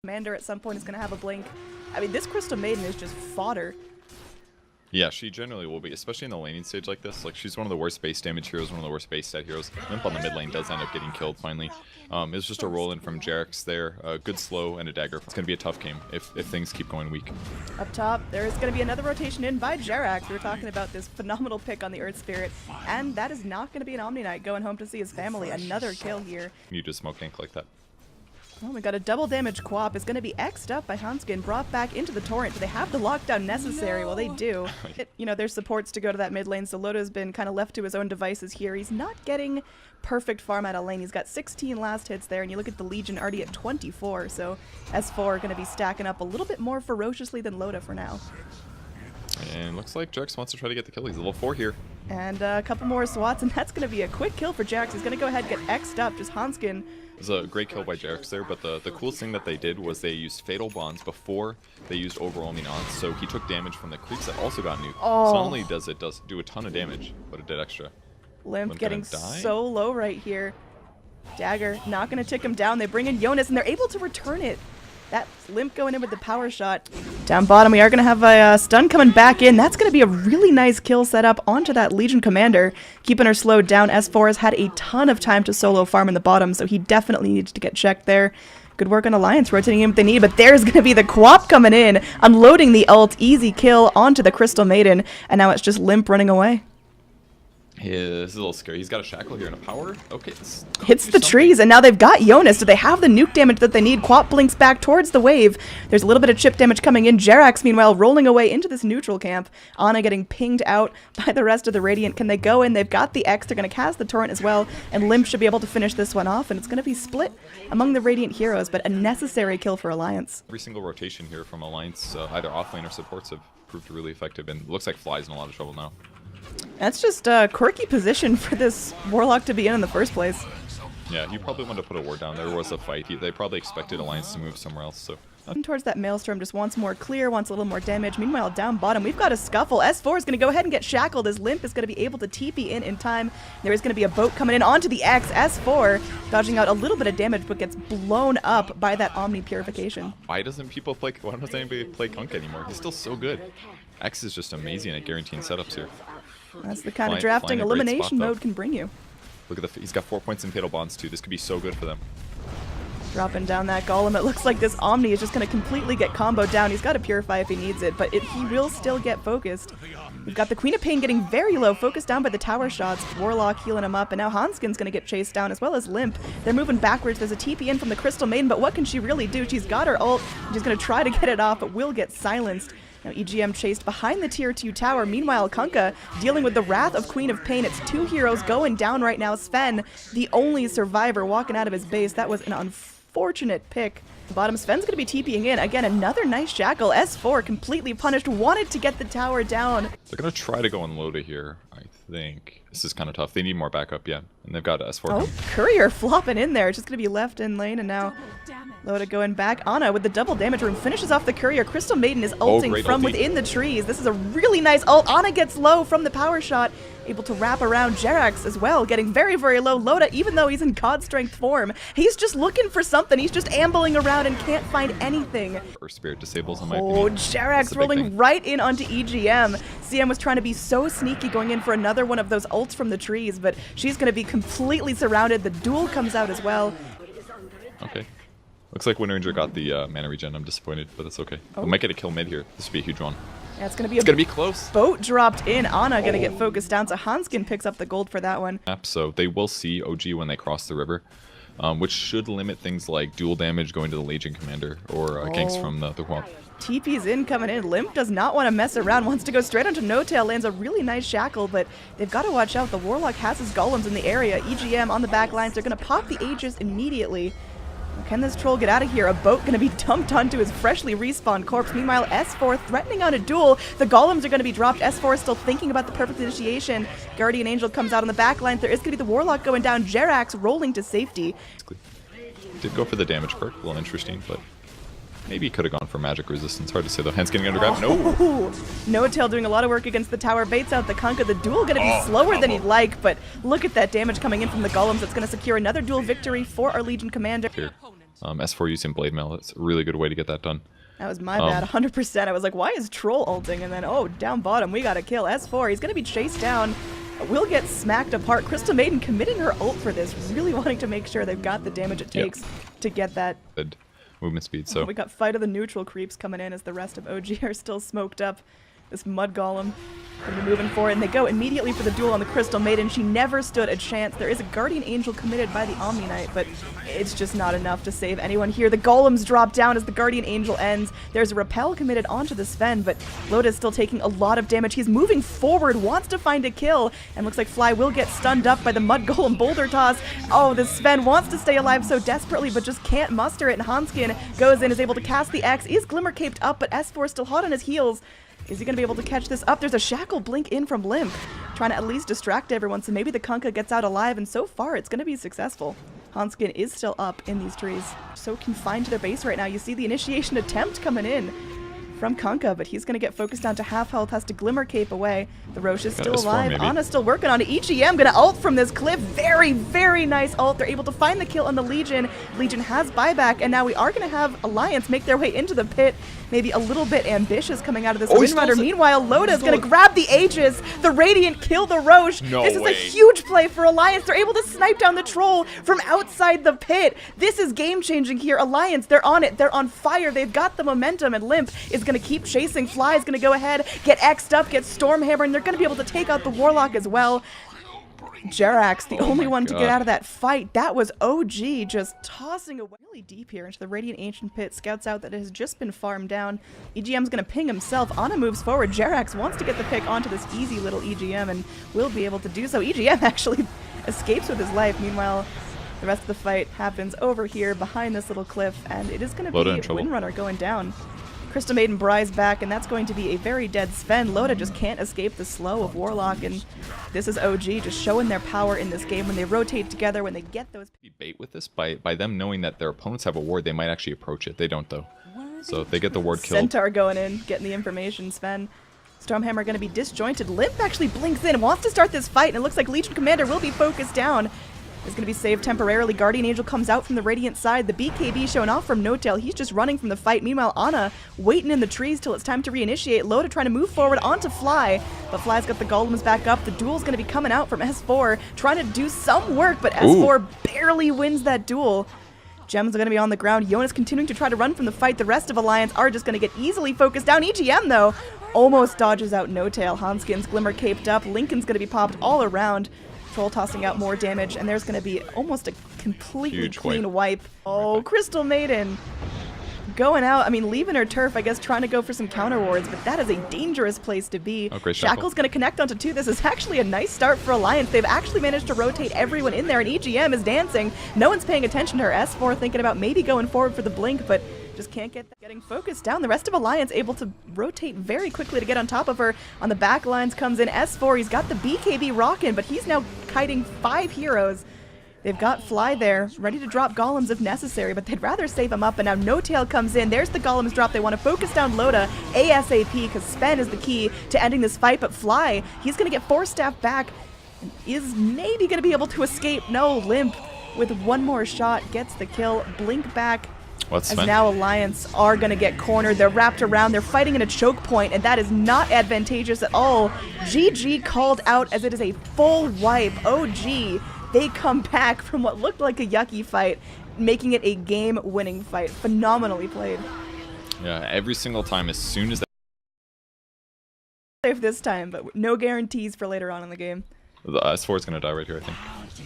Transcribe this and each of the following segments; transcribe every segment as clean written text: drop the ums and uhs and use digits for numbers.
Commander at some point is going to have a blink. I mean, this Crystal Maiden is just fodder. Yeah, she generally will be, especially in the laning stage like this. Like, she's one of the worst base damage heroes, one of the worst base stat heroes. Limmp on the mid lane does end up getting killed finally. It was just a roll in from JerAx there. A good slow and a dagger. It's going to be a tough game if things keep going weak. Up top, there is going to be another rotation in by JerAx. We were talking about this phenomenal pick on the Earth Spirit, and that is not going to be an Omni Knight going home to see his family. Another kill here. You just smoke gank like that. Oh, we got a double damage co-op. It's going to be X'd up by Handsken, brought back into the torrent. Do they have the lockdown necessary? Well, they do. There's supports to go to that mid lane, so Loda's been kind of left to his own devices here. He's not getting perfect farm out of lane. He's got 16 last hits there, and you look at the Legion already at 24, so S4 are going to be stacking up a little bit more ferociously than Loda for now. And looks like JerAx wants to try to get the kill. He's level 4 here. And a couple more swats, and that's going to be a quick kill for JerAx. He's going to go ahead and get X'd up, just Handsken. It was a great kill by JerAx there, but the coolest thing that they did was they used Fatal Bonds before they used overwhelming odds, so he took damage from the creeps that also got nuked. Oh. So not only does it do a ton of damage, but it did extra. Limmp getting so low right here. Dagger not going to tick him down. They bring in Jonas, and they're able to return it. That's Limmp going in with the power shot. Down bottom, we are going to have a stun coming back in. That's going to be a really nice kill set up onto that Legion Commander. Keeping her slowed down. S4 has had a ton of time to solo farm in the bottom, so he definitely needs to get checked there. Good work on Alliance, rotating him if they need, but there's going to be the co-op coming in, unloading the ult, easy kill onto the Crystal Maiden, and now it's just Limmp running away. Yeah, this is a little scary. He's got a shackle here and a power. Okay, hits the trees, and now they've got Jonas. Do they have the nuke damage that they need? Quap blinks back towards the wave. There's a little bit of chip damage coming in. JerAx, meanwhile, rolling away into this neutral camp. Ana getting pinged out by the rest of the Radiant. Can they go in? They've got the X. They're going to cast the torrent as well, and Limmp should be able to finish this one off, and it's going to be split among the Radiant heroes, but a necessary kill for Alliance. Every single rotation here from Alliance, either offlane or supports, have proved really effective, and it looks like Fly's in a lot of trouble now. That's just a quirky position for this Warlock to be in the first place. Yeah, you probably wanted to put a ward down. There was a fight. They probably expected Alliance to move somewhere else. So towards that Maelstrom, just wants more clear, wants a little more damage. Meanwhile, down bottom, we've got a scuffle. S4 is going to go ahead and get shackled as Limmp is going to be able to TP in time. There is going to be a boat coming in onto the X. S4 dodging out a little bit of damage, but gets blown up by that Omni Purification. Why doesn't anybody play Kunk anymore? He's still so good. X is just amazing at guaranteeing setups here. That's the kind of drafting elimination mode can bring you. Look at he's got 4 points in Fatal Bonds too. This could be so good for them. Dropping down that Golem. It looks like this Omni is just going to completely get comboed down. He's got to Purify if he needs it, but he will still get focused. We've got the Queen of Pain getting very low, focused down by the tower shots. Warlock healing him up, and now Handsken's going to get chased down, as well as Limmp. They're moving backwards. There's a TP in from the Crystal Maiden, but what can she really do? She's got her ult. She's going to try to get it off, but will get silenced. Now EGM chased behind the tier 2 tower. Meanwhile, Kunkka dealing with the wrath of Queen of Pain. It's 2 heroes going down right now. Sven, the only survivor, walking out of his base. That was an unfortunate pick. Bottom, Sven's going to be TPing in. Again, another nice shackle. S4 completely punished. Wanted to get the tower down. They're going to try to go on Loda here, I think. This is kind of tough. They need more backup, yeah. And they've got S4. Oh, Courier flopping in there. It's just going to be left in lane, and now Loda going back. Ana with the double damage room finishes off the Courier. Crystal Maiden is ulting from within the trees. This is a really nice ult. Ana gets low from the power shot. Able to wrap around. JerAx as well, getting very, very low. Loda, even though he's in God Strength form, he's just looking for something. He's just ambling around and can't find anything. Or Spirit disables in my opinion. Oh, JerAx rolling right in onto EGM. CM was trying to be so sneaky, going in for another one of those ults from the trees, but she's going to be completely surrounded. The duel comes out as well. Okay. Looks like Wind Ranger got the mana regen. I'm disappointed, but that's okay. We might get a kill mid here. This would be a huge one. Yeah, it's going to be close. Boat dropped in. Ana going to get focused down, so Handsken picks up the gold for that one. So they will see OG when they cross the river, which should limit things like dual damage going to the Legion Commander or ganks from the Quap. TP's in, coming in. Limmp does not want to mess around, wants to go straight onto No Tail, lands a really nice shackle, but they've got to watch out. The Warlock has his golems in the area. EGM on the back lines. They're going to pop the Aegis immediately. Can this troll get out of here? A boat going to be dumped onto his freshly respawned corpse. Meanwhile, S4 threatening on a duel. The golems are going to be dropped. S4 is still thinking about the perfect initiation. Guardian Angel comes out on the back line. There is going to be the Warlock going down. JerAx rolling to safety. Did go for the damage perk. A little interesting, but maybe he could have gone for magic resistance. Hard to say though. Handsken going to grab. No. No Tail doing a lot of work against the tower. Baits out the Kunkka. The duel going to be slower than he'd like, but look at that damage coming in from the golems. That's going to secure another duel victory for our Legion Commander. Here. S4 using Blade Mail, it's a really good way to get that done. That was my bad, 100%. I was like, why is Troll ulting? And then, oh, down bottom, we got a kill. S4, he's going to be chased down. Will get smacked apart. Crystal Maiden committing her ult for this, really wanting to make sure they've got the damage it takes to get that good movement speed. So we got Fight of the Neutral creeps coming in as the rest of OG are still smoked up. This Mud Golem gonna be moving forward, and they go immediately for the duel on the Crystal Maiden. She never stood a chance. There is a Guardian Angel committed by the Omni Knight, but it's just not enough to save anyone here. The Golems drop down as the Guardian Angel ends. There's a Repel committed onto the Sven, but Loda is still taking a lot of damage. He's moving forward, wants to find a kill, and looks like Fly will get stunned up by the Mud Golem Boulder Toss. Oh, the Sven wants to stay alive so desperately, but just can't muster it, and Handsken goes in, is able to cast the X. Is Glimmer caped up, but S4 still hot on his heels. Is he going to be able to catch this up? There's a Shackle blink in from Limmp, trying to at least distract everyone, so maybe the Kunkka gets out alive, and so far it's going to be successful. Handsken is still up in these trees. So confined to their base right now. You see the initiation attempt coming in from Kunkka, but he's going to get focused down to half health, has to Glimmer cape away. The Roche is still alive. Ana's still working on it. EGM going to ult from this cliff. Very, very nice ult. They're able to find the kill on the Legion. Legion has buyback, and now we are going to have Alliance make their way into the pit. Maybe a little bit ambitious coming out of this Windrunner. Meanwhile, Loda is going to grab the Aegis. The Radiant kill the Roche. This is a huge play for Alliance. They're able to snipe down the Troll from outside the pit. This is game-changing here. Alliance, they're on it. They're on fire. They've got the momentum, and Limmp is going to keep chasing. Fly is going to go ahead, get X'd up, get Stormhammer, and they're going to be able to take out the Warlock as well. JerAx, the only one to get out of that fight. That was OG just tossing away really deep here into the Radiant Ancient Pit. Scouts out that it has just been farmed down. EGM's going to ping himself. Ana moves forward. JerAx wants to get the pick onto this easy little EGM and will be able to do so. EGM actually escapes with his life. Meanwhile, the rest of the fight happens over here behind this little cliff, and it is going to be Windrunner going down. Crystal Maiden Bry's back, and that's going to be a very dead Sven. Loda just can't escape the slow of Warlock, and this is OG just showing their power in this game when they rotate together, when they get those... Bait with this, by them knowing that their opponents have a ward, they might actually approach it. They don't, though. So if they get the ward killed... Centaur going in, getting the information, Sven. Stormhammer going to be disjointed. Limmp actually blinks in, wants to start this fight, and it looks like Legion Commander will be focused down. Is going to be saved temporarily. Guardian Angel comes out from the Radiant side. The BKB showing off from No-Tail. He's just running from the fight. Meanwhile, Ana waiting in the trees till it's time to reinitiate. Loda trying to move forward onto Fly, but Fly's got the Golems back up. The duel's going to be coming out from S4, trying to do some work, but S4 barely wins that duel. Gems are going to be on the ground. Jonas continuing to try to run from the fight. The rest of Alliance are just going to get easily focused down. EGM, though, almost dodges out No-Tail. Handsken's Glimmer caped up. Lincoln's going to be popped all around. Troll tossing out more damage, and there's going to be almost a completely clean wipe. Oh, Crystal Maiden going out. I mean, leaving her turf, I guess, trying to go for some counter wards, but that is a dangerous place to be. Shackle's going to connect onto 2. This is actually a nice start for Alliance. They've actually managed to rotate everyone in there, and EGM is dancing. No one's paying attention to her. S4 thinking about maybe going forward for the blink, but just can't get that. Getting focused down. The rest of Alliance able to rotate very quickly to get on top of her. On the back lines comes in S4. He's got the BKB rockin', but he's now kiting 5 heroes. They've got Fly there, ready to drop Golems if necessary, but they'd rather save him up, and now No-Tail comes in. There's the Golems drop. They want to focus down Loda ASAP, because Sven is the key to ending this fight, but Fly, he's going to get 4 staff back, and is maybe going to be able to escape. No, Limmp with one more shot gets the kill. Blink back. As now Alliance are going to get cornered. They're wrapped around. They're fighting in a choke point, and that is not advantageous at all. GG called out as it is a full wipe. OG, they come back from what looked like a yucky fight, making it a game-winning fight. Phenomenally played. Yeah, every single time, as soon as safe this time, but no guarantees for later on in the game. The S4 is going to die right here, I think.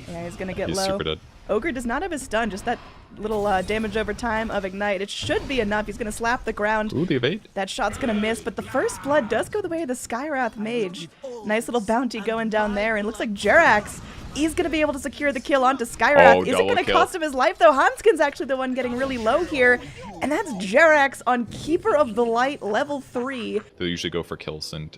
Yeah, he's going to get low. He's super dead. Ogre does not have his stun, just that little damage over time of Ignite. It should be enough. He's going to slap the ground. Ooh, the evade. That shot's going to miss, but the first blood does go the way of the Skywrath Mage. Nice little bounty going down there, and it looks like JerAx, he's going to be able to secure the kill onto Skywrath. Is it going to cost him his life, though? Handsken's actually the one getting really low here, and that's JerAx on Keeper of the Light level 3. They usually go for kills, and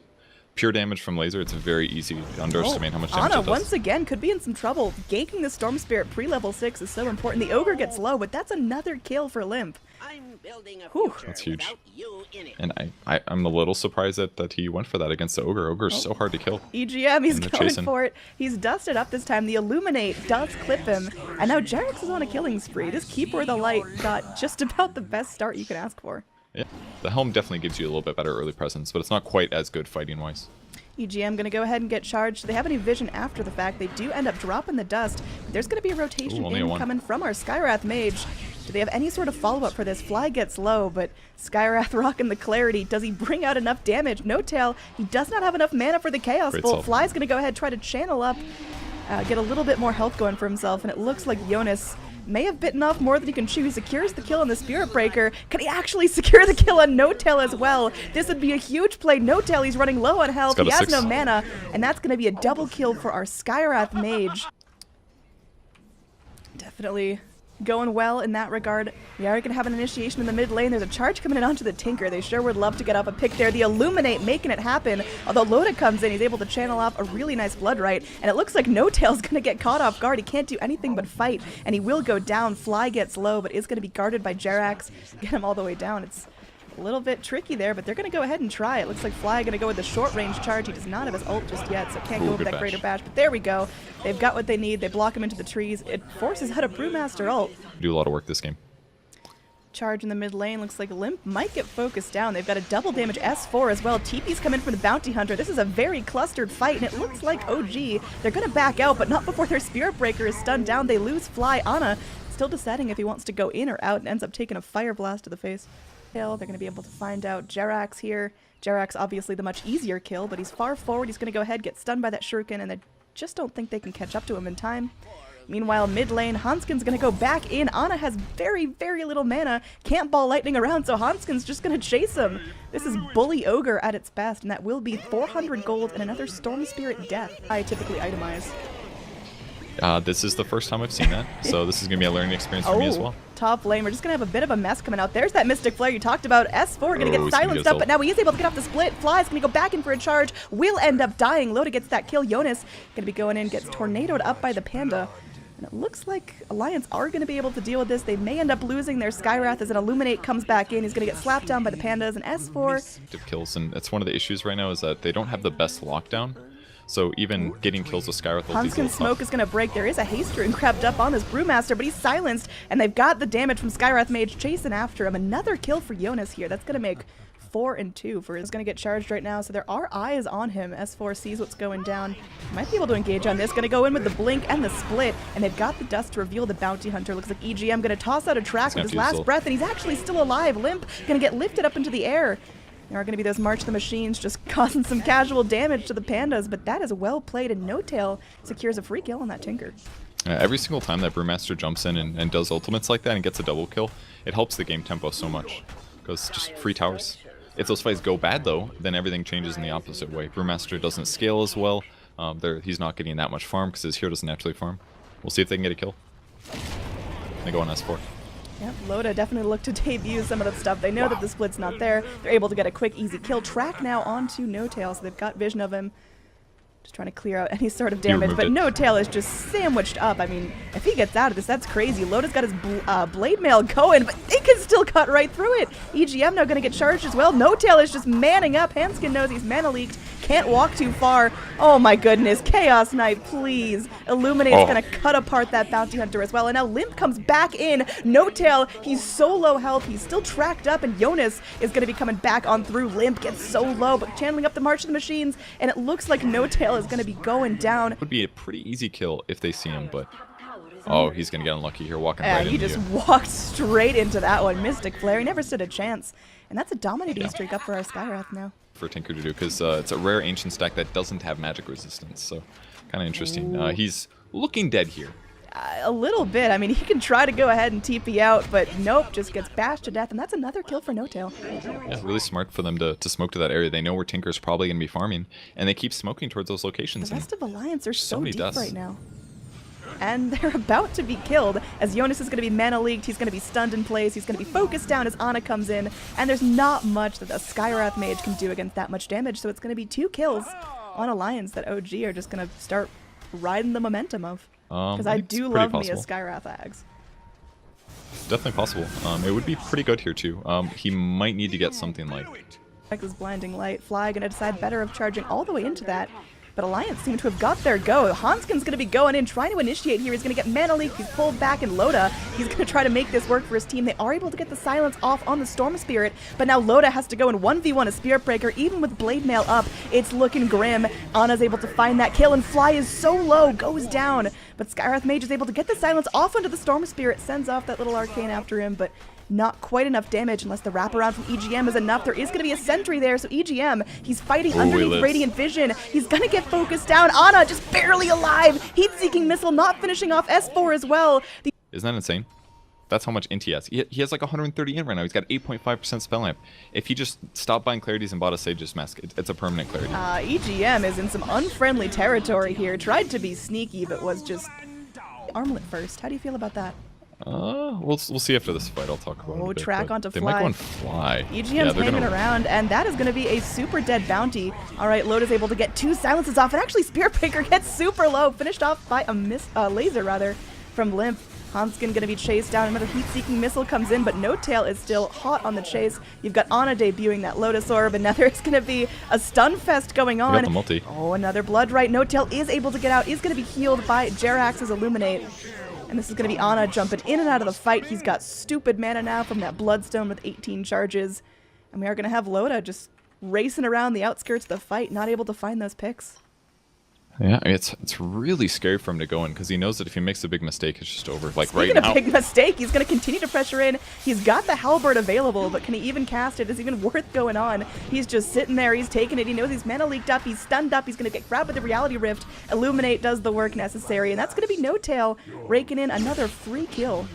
pure damage from laser, it's very easy to underestimate how much damage Ana it does. once again could be in some trouble. Ganking the Storm Spirit pre-level 6 is so important. The Ogre gets low, but that's another kill for Limmp. Whew. That's huge. And I'm a little surprised that he went for that against the Ogre. Ogre's so hard to kill. EGM, he's And they're going chasing. for it. He's dusted up this time. The Illuminate does clip him. And now JerAx is on a killing spree. This Keeper of the Light got just about the best start you can ask for. Yeah, the helm definitely gives you a little bit better early presence, but it's not quite as good fighting-wise. EGM going to go ahead and get charged. They have any vision after the fact. They do end up dropping the dust. But there's going to be a rotation only a one. coming from our Skywrath Mage. Do they have any sort of follow-up for this? Fly gets low, but Skywrath rocking the clarity. Does he bring out enough damage? No Tail. He does not have enough mana for the Chaos Great Bolt. self. Fly's going to go ahead, try to channel up, get a little bit more health going for himself, and it looks like Jonas may have bitten off more than he can chew. He secures the kill on the Spirit Breaker. Can he actually secure the kill on No Tail as well? This would be a huge play. No Tail, he's running low on health. He's He got a has no 6. mana, and that's going to be a double kill for our Skywrath Mage. Definitely going well in that regard. We are going to have an initiation in the mid lane. There's a charge coming in onto the Tinker. They sure would love to get off a pick there. The Illuminate making it happen. Although Loda comes in, he's able to channel off a really nice Blood Right. And it looks like No Tail's going to get caught off guard. He can't do anything but fight. And he will go down. Fly gets low, but is going to be guarded by JerAx. Get him all the way down. It's a little bit tricky there, but they're going to go ahead and try. It looks like Fly going to go with the short-range charge. He does not have his ult just yet, so can't go over good that bash. greater bash. But there we go. They've got what they need. They block him into the trees. It forces out a Brewmaster ult. Do a lot of work this game. Charge in the mid lane. Looks like Limmp might get focused down. They've got a double damage S4 as well. TP's come in from the Bounty Hunter. This is a very clustered fight, and it looks like OG. They're going to back out, but not before their Spirit Breaker is stunned down. They lose Fly. Ana still deciding if he wants to go in or out and ends up taking a Fire Blast to the face. They're going to be able to find out JerAx here. JerAx obviously the much easier kill, but he's far forward. He's going to go ahead, get stunned by that shuriken, and they just don't think they can catch up to him in time. Meanwhile, mid lane, Handsken's going to go back in. Ana has very, very little mana. Can't ball lightning around, so Handsken's just going to chase him. This is Bully Ogre at its best, and that will be 400 gold and another Storm Spirit death. I typically itemize. This is the first time I've seen that, so this is going to be a learning experience for me as well. Top lane. We're just going to have a bit of a mess coming out. There's that Mystic Flare you talked about. S4 going to get he's gonna silenced get up, but now he is able to get off the split. Fly's going to go back in for a charge. Will end up dying. Loda gets that kill. Jonas going to be going in, gets tornadoed up by the Panda. And it looks like Alliance are going to be able to deal with this. They may end up losing their Skywrath as an Illuminate comes back in. He's going to get slapped down by the Pandas. And S4... Kills, and that's one of the issues right now is that they don't have the best lockdown. So even getting kills with Skywrath ulti is a Handsken's little smoke tough. is going to break. There is a haste rune crept up on this Brewmaster, but he's silenced, and they've got the damage from Skywrath Mage chasing after him. Another kill for Jonas here. That's going to make 4 and 2 for he's going to get charged right now, so there are eyes on him. S4 sees what's going down. Might be able to engage on this. Going to go in with the blink and the split, and they've got the dust to reveal the Bounty Hunter. Looks like EGM going to toss out a track with his last breath, and he's actually still alive. Limmp going to get lifted up into the air. There are going to be those March of the Machines just causing some casual damage to the Pandas, but that is well played, and No Tail secures a free kill on that Tinker. Every single time that Brewmaster jumps in and does ultimates like that and gets a double kill, it helps the game tempo so much. Because just free towers. If those fights go bad though, then everything changes in the opposite way. Brewmaster doesn't scale as well. He's not getting that much farm because his hero doesn't naturally farm. We'll see if they can get a kill. They go on S4. Yep, Loda definitely looked to debut some of the stuff. They know that the split's not there. They're able to get a quick, easy kill. Track now onto No Tail, so they've got vision of him. Just trying to clear out any sort of damage, but No Tail is just sandwiched up. I mean, if he gets out of this, that's crazy. Loda's got his blade mail going, but they can still cut right through it. EGM now going to get charged as well. No Tail is just manning up. Handsken knows he's mana leaked. Can't walk too far. Oh my goodness. Chaos Knight, please. Illuminate's going to cut apart that Bounty Hunter as well. And now Limmp comes back in. No Tail, he's so low health. He's still tracked up, and Jonas is going to be coming back on through. Limmp gets so low, but channeling up the March of the Machines, and it looks like No Tail is going to be going down. Would be a pretty easy kill if they see him, but oh, he's gonna get unlucky here, walking right into he just walked straight into that one. Mystic Flare, he never stood a chance, and that's a dominating streak up for our Skywrath now. For Tinker to do, because it's a rare ancient stack that doesn't have magic resistance, so kind of interesting. He's looking dead here. A little bit. I mean, he can try to go ahead and TP out, but nope, just gets bashed to death, and that's another kill for No Tail. Yeah, really smart for them to smoke to that area. They know where Tinker's probably going to be farming, and they keep smoking towards those locations. The rest of Alliance are so deep right now. and they're about to be killed as Jonas is going to be mana leaked, he's going to be stunned in place, he's going to be focused down as Ana comes in, and there's not much that the Skywrath Mage can do against that much damage, so it's going to be 2 kills on Alliance that OG are just going to start riding the momentum of. Because I do love me a Skywrath Ags. Definitely possible. It would be pretty good here too. He might need to get something like... This blinding light. Fly gonna decide better of charging all the way into that. But Alliance seem to have got their go. Handsken's gonna be going in, trying to initiate here. He's gonna get mana leak. He's pulled back in Loda. He's gonna try to make this work for his team. They are able to get the silence off on the Storm Spirit, but now Loda has to go in 1v1 a Spirit Breaker, even with Blade Mail up. It's looking grim. Ana's able to find that kill, and Fly is so low, goes down. But Skywrath Mage is able to get the silence off onto the Storm Spirit, sends off that little arcane after him, but not quite enough damage unless the wraparound from EGM is enough. There is going to be a sentry there, so EGM, he's fighting underneath Radiant Vision. He's going to get focused down. Ana just barely alive. Heat-seeking missile not finishing off S4 as well. Isn't that insane? That's how much int he has. He has like 130 int right now. He's got 8.5% spell lamp. If he just stopped buying clarities and bought a Sage's Mask, it's a permanent clarity. EGM is in some unfriendly territory here. Tried to be sneaky, but was just armlet first. How do you feel about that? We'll see after this fight. I'll talk about it. Oh, track onto They Fly. might go on Fly. EGM's hanging around, and that is going to be a super dead bounty. All right, Loda's able to get 2 silences off, and actually Spirit Breaker gets super low, finished off by a laser rather from Limmp. Handsken going to be chased down. Another heat-seeking missile comes in, but No Tail is still hot on the chase. You've got Ana debuting that Lotus Orb, and now there's going to be a stun fest going on. Got the multi. Oh, another blood right. No Tail is able to get out, is going to be healed by JerAx's Illuminate. And this is going to be Ana jumping in and out of the fight. He's got stupid mana now from that Bloodstone with 18 charges. And we are going to have Loda just racing around the outskirts of the fight, not able to find those picks. Yeah, I mean, it's really scary for him to go in because he knows that if he makes a big mistake, it's just over. Like Speaking right now. of big mistake, he's going to continue to pressure in. He's got the Halberd available, but can he even cast it? Is it even worth going on? He's just sitting there. He's taking it. He knows he's mana leaked up. He's stunned up. He's going to get grabbed with the Reality Rift. Illuminate does the work necessary, and that's going to be No Tail raking in another free kill.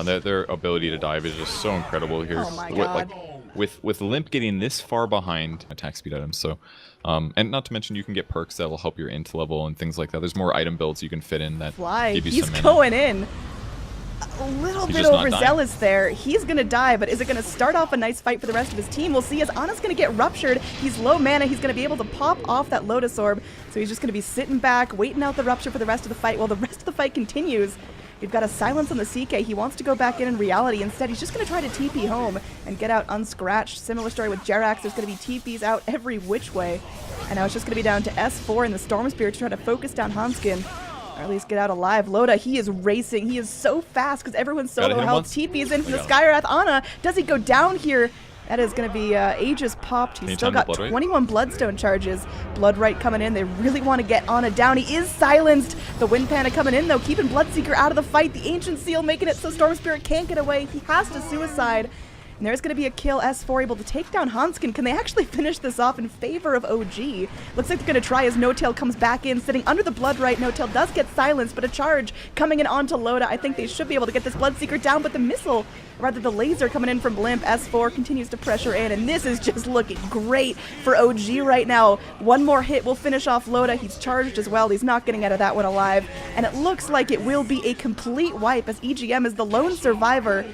Their ability to dive is just so incredible here. Oh my god. With Limmp getting this far behind attack speed items, so and not to mention you can get perks that will help your int level and things like that. There's more item builds you can fit in that give you he's some mana. Going in a little bit overzealous there. He's gonna die, but is it gonna start off a nice fight for the rest of his team? We'll see as Ana's gonna get ruptured. He's low mana. He's gonna be able to pop off that Lotus Orb, so he's just gonna be sitting back, waiting out the rupture for the rest of the fight while the rest of the fight continues. We've got a silence on the CK. He wants to go back in reality. Instead, he's just going to try to TP home and get out unscratched. Similar story with JerAx. There's going to be TPs out every which way. And now it's just going to be down to S4 and the Storm Spirit to try to focus down Handsken. Or at least get out alive. Loda, he is racing. He is so fast because everyone's solo health. TPs in from the Skywrath. Ana, does he go down here? That is going to be Aegis popped. He's still got 21 Bloodstone charges. Bloodright coming in. They really want to get Ana down. He is silenced. The Wind Panda coming in, though, keeping Bloodseeker out of the fight. The Ancient Seal making it so Storm Spirit can't get away. He has to suicide. And there's going to be a kill. S4 able to take down Handsken. Can they actually finish this off in favor of OG? Looks like they're going to try as No Tail comes back in, sitting under the Bloodright. No Tail does get silenced, but a charge coming in onto Loda. I think they should be able to get this Bloodseeker down, but the missile, rather the laser coming in from Limmp. S4 continues to pressure in, and this is just looking great for OG right now. One more hit will finish off Loda. He's charged as well. He's not getting out of that one alive, and it looks like it will be a complete wipe as EGM is the lone survivor.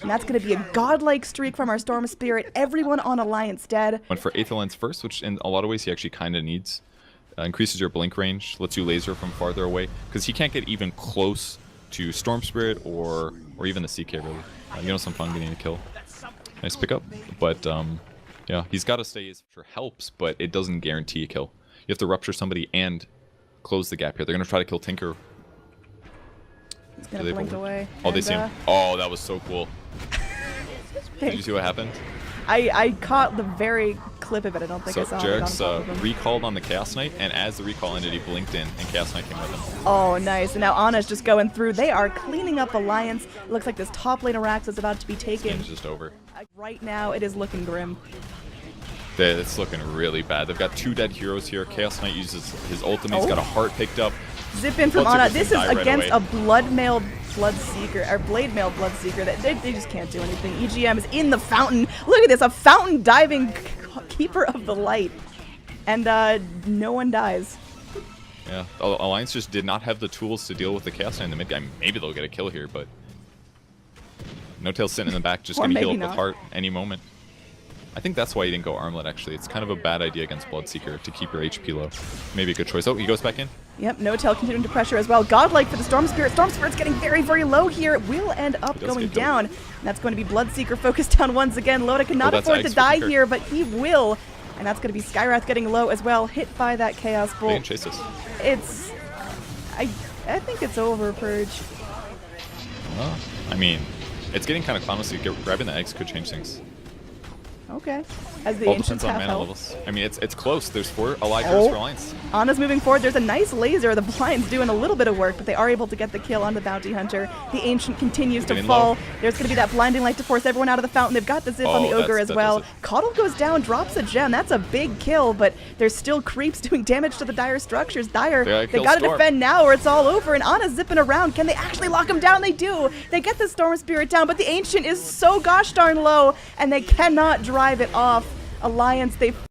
And that's going to be a godlike streak from our Storm Spirit. Everyone on Alliance dead. Went for Aether Lens first, which in a lot of ways he actually kind of needs. Increases your blink range, lets you laser from farther away. Because he can't get even close to Storm Spirit or even the CK, really. jonassomfan getting a kill. Nice pickup. But, yeah, he's got to stay. Sure helps, but it doesn't guarantee a kill. You have to rupture somebody and close the gap here. They're going to try to kill Tinker. He's going to blink away. Oh, they see him. Oh, that was so cool. Did you see what happened? I caught the very clip of it. I don't think I saw JerAx recalled on the Chaos Knight, and as the recall ended, he blinked in, and Chaos Knight came with him. Oh, nice. And now Ana's just going through. They are cleaning up Alliance. It looks like this top lane Arax is about to be taken. It's just over. Right now, it is looking grim. It's looking really bad. They've got 2 dead heroes here. Chaos Knight uses his ultimate. He's got a heart picked up. Zip in from Ana. This is against a Blade Mail Bloodseeker. They just can't do anything. EGM is in the fountain. Look at this, a fountain diving keeper of the light. And no one dies. Yeah, Alliance just did not have the tools to deal with the Chaos Knight in the mid game. Maybe they'll get a kill here, but No Tail's sitting in the back, just Or gonna heal up maybe with not. Heart any moment. I think that's why he didn't go Armlet, actually. It's kind of a bad idea against Bloodseeker to keep your HP low. Maybe a good choice. Oh, he goes back in. Yep, No Tail continuing to pressure as well. Godlike for the Storm Spirit. Storm Spirit's getting very, very low here. It will end up He does going get killed. down. And that's going to be Bloodseeker focused down once again. Loda cannot that's afford to Axe for die Tinker. here, but he will. And that's going to be Skywrath getting low as well, hit by that Chaos They Bolt. can chase us. It's... I think it's over, Purge. Well, I mean, it's getting kind of clown, so grabbing the eggs could change things. Okay. As the All Ancients depends on have mana health. levels. I mean, it's close. There's 4 allied heroes for Alliance. Anna's moving forward. There's a nice laser. The Blind's doing a little bit of work, but they are able to get the kill on the Bounty Hunter. The Ancient continues to Getting fall. low. There's going to be that Blinding Light to force everyone out of the fountain. They've got the Zip on the Oh, Ogre as that well. does it. Coddle goes down, drops a gem. That's a big kill, but there's still creeps doing damage to the Dire structures. Dire, They gotta they kill got to Storm. defend now or it's all over. And Anna's zipping around. Can they actually lock him down? They do. They get the Storm Spirit down, but the Ancient is so gosh darn low, and they cannot drive it off. Alliance, they fall